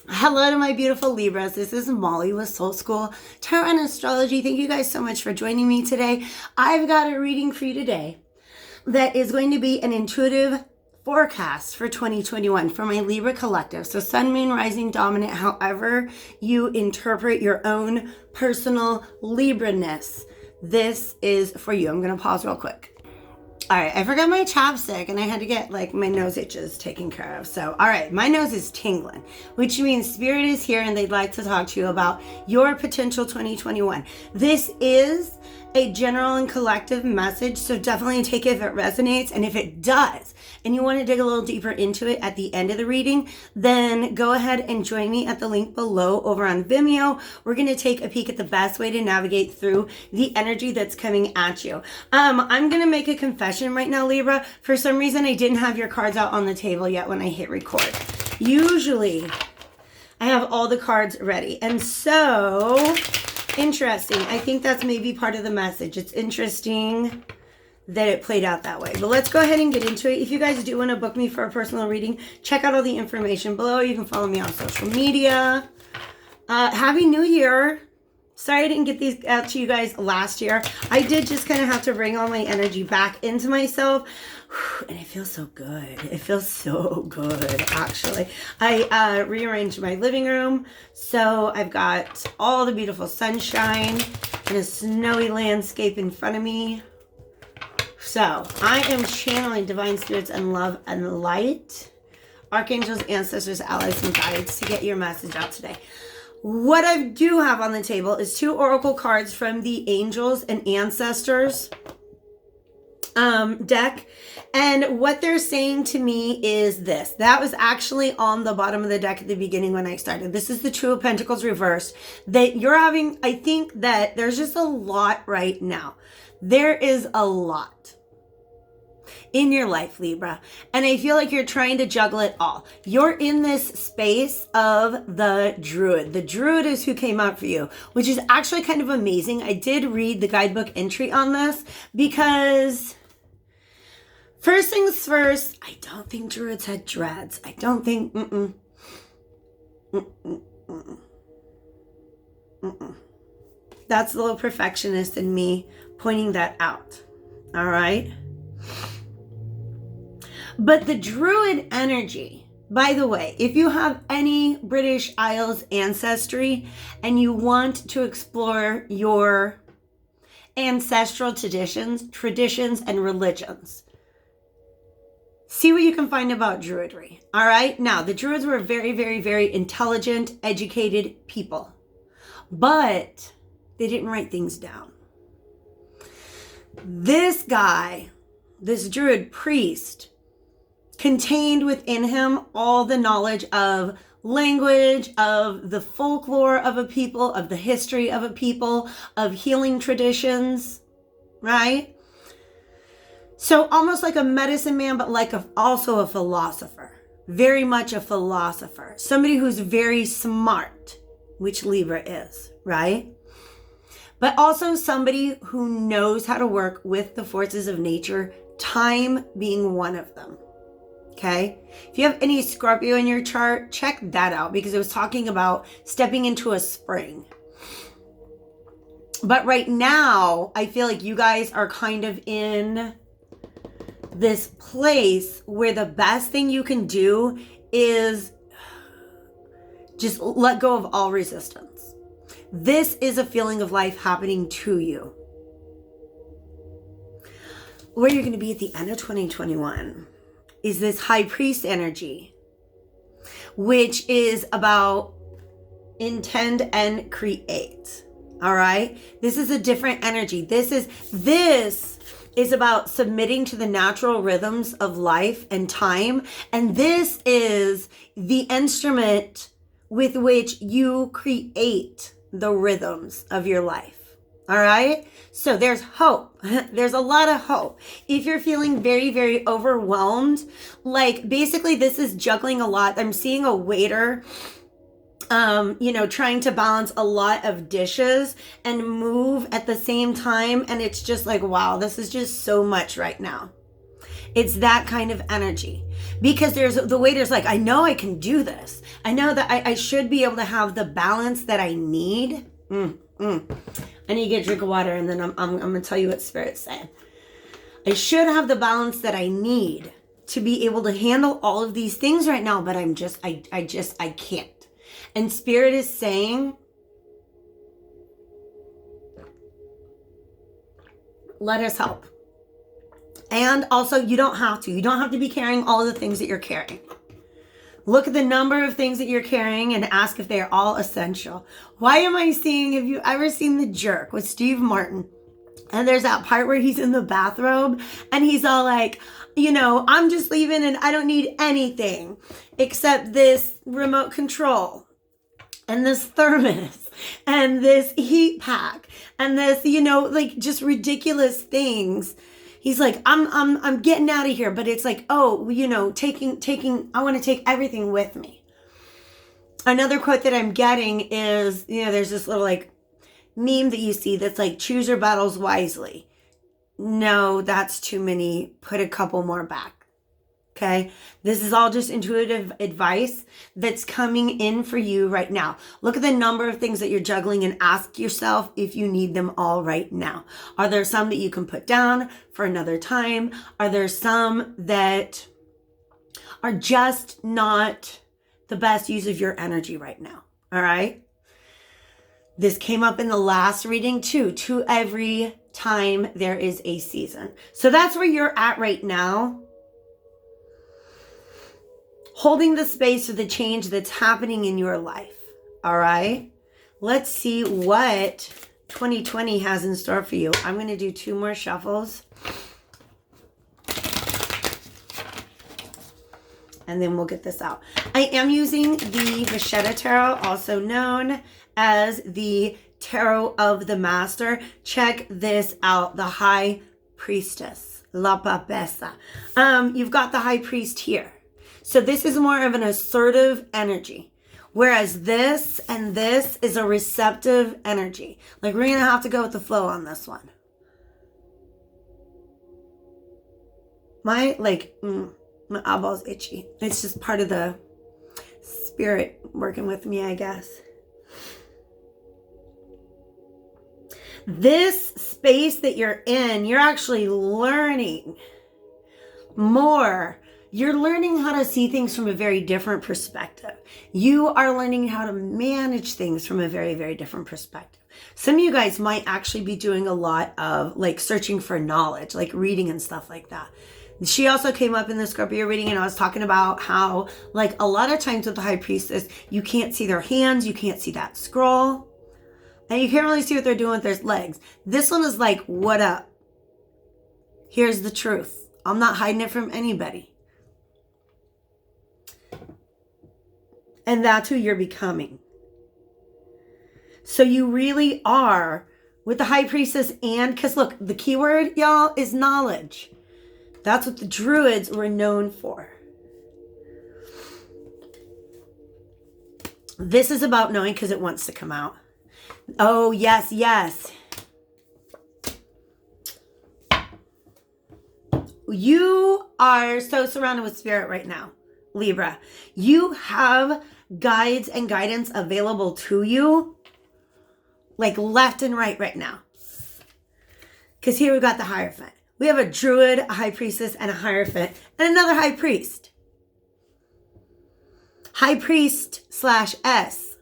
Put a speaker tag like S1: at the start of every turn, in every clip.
S1: Hello to my beautiful Libras. This is Molly with Soul School Tarot and Astrology. Thank you guys so much for joining me today. I've got a reading for you today that is going to be an intuitive forecast for 2021 for my Libra collective. So Sun, Moon, Rising, Dominant, however you interpret your own personal Libra-ness, this is for you. I'm going to pause real quick. All right, I forgot my chapstick and I had to get my nose itches taken care of. So, all right, my nose is tingling, which means Spirit is here and they'd like to talk to you about your potential 2021. This is a general and collective message, so definitely take it if it resonates. And if it does, and you want to dig a little deeper into it at the end of the reading, then go ahead and join me at the link below over on Vimeo. We're going to take a peek at the best way to navigate through the energy that's coming at you. I'm going to make a confession right now, Libra. For some reason, I didn't have your cards out on the table yet when I hit record. Usually, I have all the cards ready. And so, interesting. I think that's maybe part of the message. It's interesting that it played out that way. But let's go ahead and get into it. If you guys do want to book me for a personal reading, check out all the information below. You can follow me on social media. Happy New Year. Sorry I didn't get these out to you guys last year. I did just kind of have to bring all my energy back into myself. And it feels so good. It feels so good, actually. I rearranged my living room. So I've got all the beautiful sunshine and a snowy landscape in front of me. So I am channeling divine spirits and love and light, archangels, ancestors, allies, and guides to get your message out today. What I do have on the table is 2 oracle cards from the angels and ancestors deck. And what they're saying to me is this. That was actually on the bottom of the deck at the beginning when I started. This is the Two of Pentacles reversed. That you're having, I think that there's just a lot right now. There is a lot in your life, Libra. And I feel like you're trying to juggle it all. You're in this space of the Druid. The Druid is who came out for you, which is actually kind of amazing. I did read the guidebook entry on this because first things first, I don't think Druids had dreads. I don't think, That's the little perfectionist in me pointing that out. All right. But the Druid energy, by the way, if you have any British Isles ancestry and you want to explore your ancestral traditions and religions, see what you can find about Druidry. All right. Now, the Druids were very, very, very intelligent, educated people, but they didn't write things down. This guy, this Druid priest, contained within him all the knowledge of language, of the folklore of a people, of the history of a people, of healing traditions, right? So almost like a medicine man, but also a philosopher. Very much a philosopher. Somebody who's very smart, which Libra is, right? But also somebody who knows how to work with the forces of nature, time being one of them. Okay. If you have any Scorpio in your chart, check that out because it was talking about stepping into a spring. But right now, I feel like you guys are kind of in this place where the best thing you can do is just let go of all resistance. This is a feeling of life happening to you. Where you're going to be at the end of 2021 is this high priest energy, which is about intend and create. All right. This is a different energy. This is about submitting to the natural rhythms of life and time. And this is the instrument with which you create the rhythms of your life. All right. So there's hope. There's a lot of hope. If you're feeling very, very overwhelmed, basically this is juggling a lot. I'm seeing a waiter, trying to balance a lot of dishes and move at the same time. And it's just wow, this is just so much right now. It's that kind of energy. Because there's the waiter's like, I know I can do this. I know that I should be able to have the balance that I need. I need to get a drink of water, and then I'm going to tell you what Spirit's saying. I should have the balance that I need to be able to handle all of these things right now, but I can't. And Spirit is saying, let us help. And also, you don't have to be carrying all of the things that you're carrying. Look at the number of things that you're carrying and ask if they are all essential. Why am I seeing, have you ever seen The Jerk with Steve Martin? And there's that part where he's in the bathrobe and he's all like, I'm just leaving and I don't need anything except this remote control and this thermos and this heat pack and this, just ridiculous things. He's like, I'm getting out of here. But it's like, taking, I want to take everything with me. Another quote that I'm getting is, there's this little meme that you see that's like, choose your battles wisely. No, that's too many. Put a couple more back. Okay. This is all just intuitive advice that's coming in for you right now. Look at the number of things that you're juggling and ask yourself if you need them all right now. Are there some that you can put down for another time? Are there some that are just not the best use of your energy right now? All right. This came up in the last reading too. To every time there is a season. So that's where you're at right now. Holding the space for the change that's happening in your life. All right. Let's see what 2020 has in store for you. I'm going to do 2 more shuffles. And then we'll get this out. I am using the Vachetta Tarot, also known as the Tarot of the Master. Check this out. The High Priestess. La Papessa. You've got the High Priest here. So this is more of an assertive energy. Whereas this and this is a receptive energy. Like, we're going to have to go with the flow on this one. My eyeball's itchy. It's just part of the spirit working with me, I guess. This space that you're in, you're actually learning more. You're learning how to see things from a very different perspective. You are learning how to manage things from a very, very different perspective. Some of you guys might actually be doing a lot of searching for knowledge, like reading and stuff like that. She also came up in the Scorpio reading, and I was talking about how a lot of times with the High Priestess, you can't see their hands, you can't see that scroll, and you can't really see what they're doing with their legs. This one is like, what up? Here's the truth. I'm not hiding it from anybody. And that's who you're becoming. So you really are with the High Priestess, and because look, the key word, y'all, is knowledge. That's what the Druids were known for. This is about knowing because it wants to come out. Oh, yes, yes. You are so surrounded with spirit right now, Libra. You have guides and guidance available to you left and right now. Because here we've got the Hierophant. We have a Druid, a High Priestess, and a Hierophant, and another High Priest. High Priest /S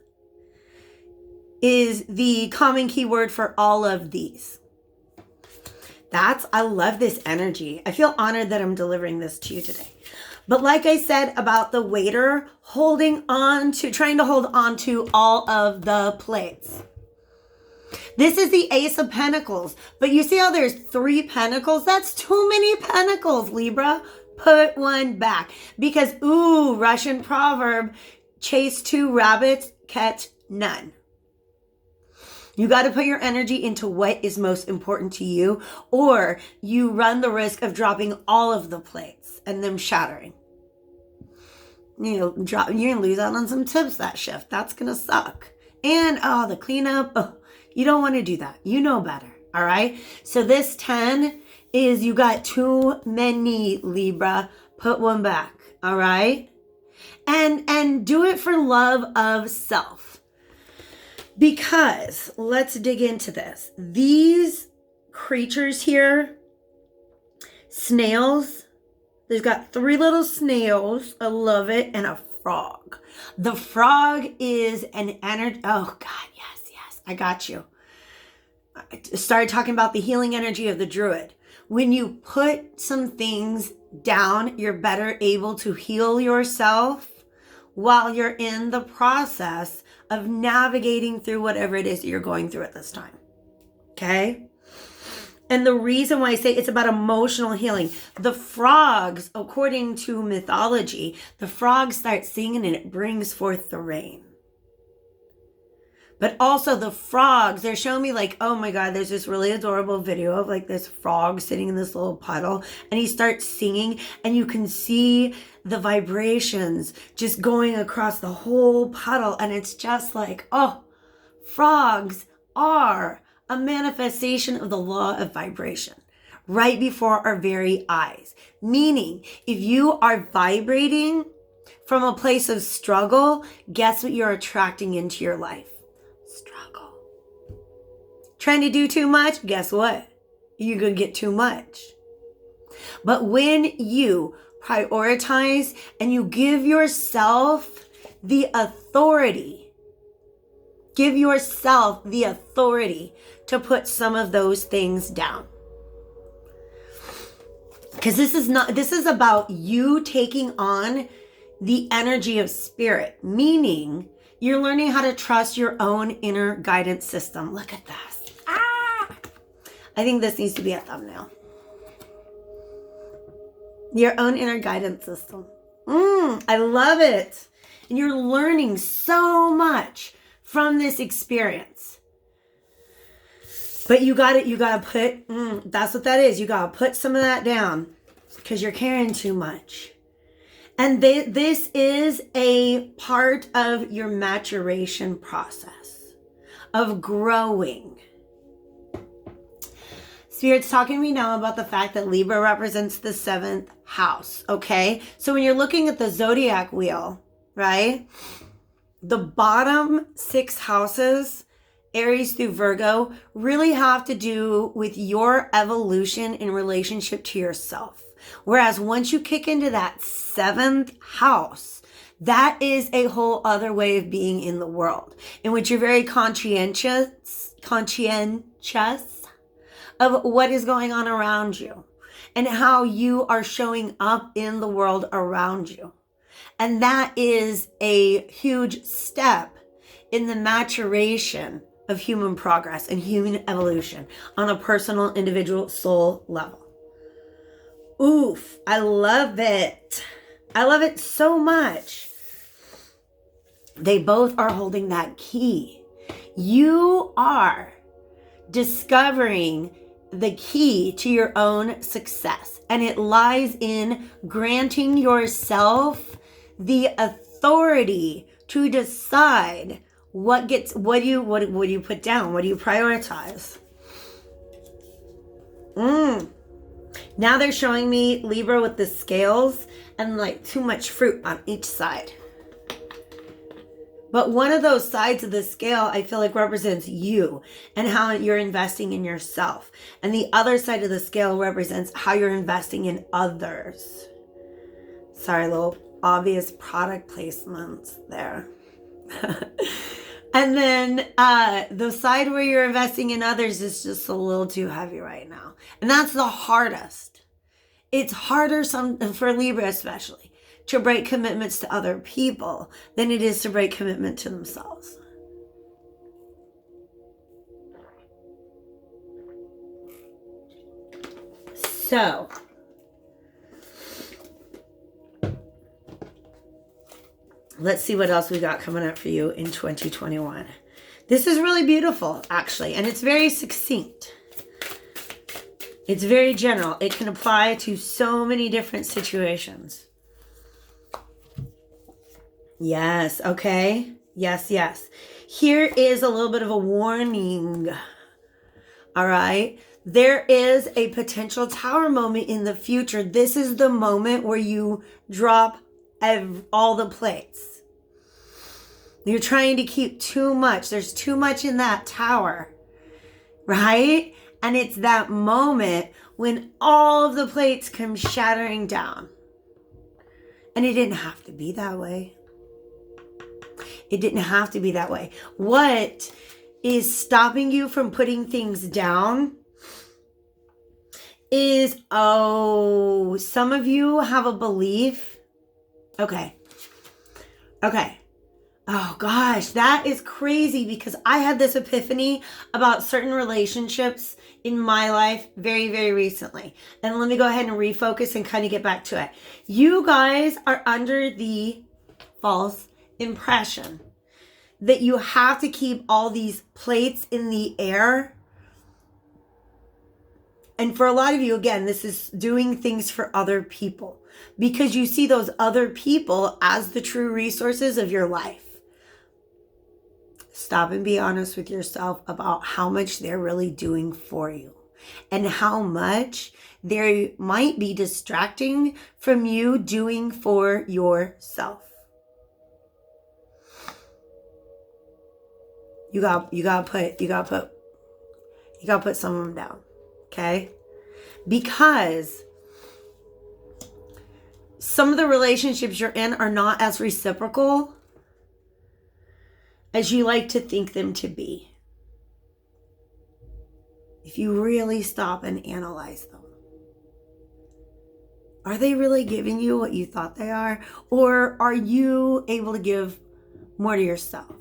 S1: is the common keyword for all of these. I love this energy. I feel honored that I'm delivering this to you today. But like I said about the waiter, trying to hold on to all of the plates. This is the Ace of Pentacles. But you see how there's 3 pentacles? That's too many pentacles, Libra. Put one back. Because, Russian proverb, chase 2 rabbits, catch none. You got to put your energy into what is most important to you, or you run the risk of dropping all of the plates and them shattering. You're going to lose out on some tips that shift. That's going to suck. And, the cleanup. You don't want to do that. You know better. All right. So this 10 is you got too many, Libra. Put one back, all right? And do it for love of self. Because, let's dig into this. These creatures here, snails, there's got 3 little snails, I love it, and a frog. The frog is an energy, oh God, yes, I got you. I started talking about the healing energy of the druid. When you put some things down, you're better able to heal yourself while you're in the process of navigating through whatever it is that you're going through at this time. Okay? And the reason why I say it's about emotional healing, the frogs, according to mythology, the frogs start singing and it brings forth the rain. But also the frogs, they're showing me like, oh my God, there's this really adorable video of like this frog sitting in this little puddle and he starts singing and you can see the vibrations just going across the whole puddle. And it's just like, oh, frogs are a manifestation of the law of vibration right before our very eyes. Meaning, if you are vibrating from a place of struggle, guess what you're attracting into your life? Struggle. Trying to do too much? Guess what? You're going to get too much. But when you prioritize and you give yourself the authority, to put some of those things down. Because this is about you taking on the energy of spirit, meaning you're learning how to trust your own inner guidance system. Look at this. I think this needs to be a thumbnail. Your own inner guidance system. I love it. And you're learning so much from this experience. But you gotta put, that's what that is. You gotta put some of that down because you're carrying too much. And this is a part of your maturation process of growing. Spirit's talking to me now about the fact that Libra represents the 7th house, okay? So when you're looking at the zodiac wheel, right? The bottom 6 houses, Aries through Virgo, really have to do with your evolution in relationship to yourself. Whereas once you kick into that 7th house, that is a whole other way of being in the world, in which you're very conscientious of what is going on around you and how you are showing up in the world around you. And that is a huge step in the maturation of human progress and human evolution on a personal, individual, soul level. Oof, I love it. I love it so much. They both are holding that key. You are discovering the key to your own success, and it lies in granting yourself the authority to decide what do you put down, what do you prioritize. Now they're showing me Libra with the scales and like too much fruit on each side. But one of those sides of the scale, I feel like represents you and how you're investing in yourself. And the other side of the scale represents how you're investing in others. Sorry, little obvious product placements there. And then the side where you're investing in others is just a little too heavy right now. And that's the hardest. It's harder for Libra especially to break commitments to other people than it is to break commitment to themselves. So, let's see what else we got coming up for you in 2021. This is really beautiful, actually, and it's very succinct. It's very general. It can apply to so many different situations. Yes, okay. Yes. Here is a little bit of a warning. All right. There is a potential tower moment in the future. This is the moment where you drop all the plates. You're trying to keep too much. There's too much in that tower, right? And it's that moment when all of the plates come shattering down. And it didn't have to be that way. It didn't have to be that way. What is stopping you from putting things down is, some of you have a belief. Okay. Oh gosh, that is crazy, because I had this epiphany about certain relationships in my life very, very recently. And let me go ahead and refocus and kind of get back to it. You guys are under the false impression that you have to keep all these plates in the air. And for a lot of you, again, this is doing things for other people, because you see those other people as the true resources of your life. Stop and be honest with yourself about how much they're really doing for you and how much they might be distracting from you doing for yourself. You gotta put some of them down. Okay? Because some of the relationships you're in are not as reciprocal as you like to think them to be. If you really stop and analyze them. Are they really giving you what you thought they are? Or are you able to give more to yourself?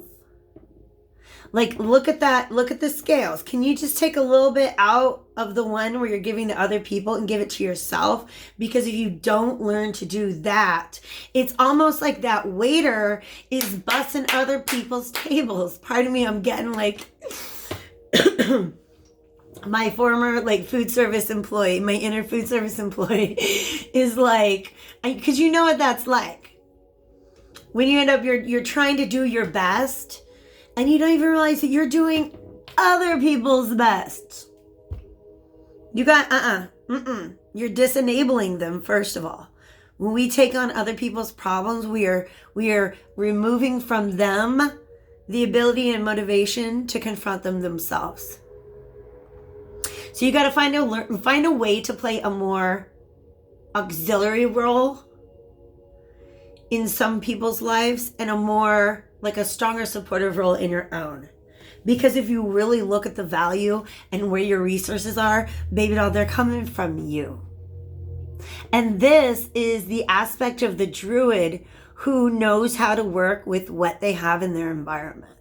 S1: Like, look at that. Look at the scales. Can you just take a little bit out of the one where you're giving to other people and give it to yourself? Because if you don't learn to do that, it's almost like that waiter is busting other people's tables. Pardon me, I'm getting like my former food service employee, my inner food service employee is like, because you know what that's like. When you end up, you're trying to do your best, and you don't even realize that you're doing other people's best. You got, You're disenabling them, first of all. When we take on other people's problems, we are removing from them the ability and motivation to confront them themselves. So you got to find a way to play a more auxiliary role in some people's lives and a stronger supportive role in your own. Because if you really look at the value and where your resources are, baby doll, they're coming from you. And this is the aspect of the druid who knows how to work with what they have in their environment.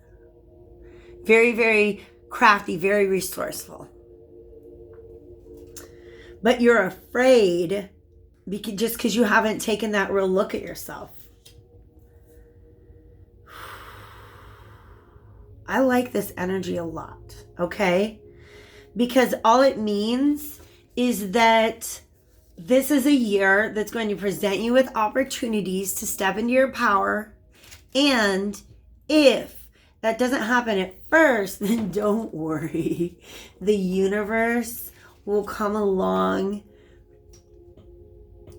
S1: Very, very crafty, very resourceful. But you're afraid just because you haven't taken that real look at yourself. I like this energy a lot, okay? Because all it means is that this is a year that's going to present you with opportunities to step into your power. And if that doesn't happen at first, then don't worry. The universe will come along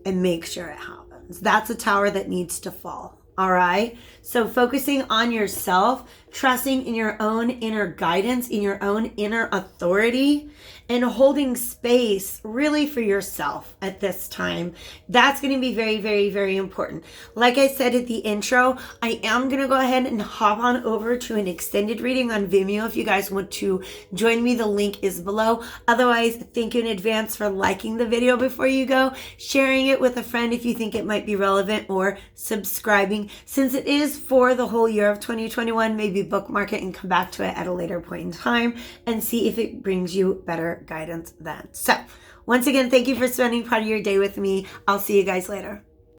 S1: and make sure it happens. That's a tower that needs to fall. All right. So focusing on yourself, trusting in your own inner guidance, in your own inner authority, and holding space really for yourself at this time. That's going to be very, very, very important. Like I said at the intro, I am going to go ahead and hop on over to an extended reading on Vimeo if you guys want to join me. The link is below. Otherwise, thank you in advance for liking the video before you go, sharing it with a friend if you think it might be relevant, or subscribing. Since it is for the whole year of 2021, maybe bookmark it and come back to it at a later point in time and see if it brings you better guidance then. So once again, thank you for spending part of your day with me. I'll see you guys later.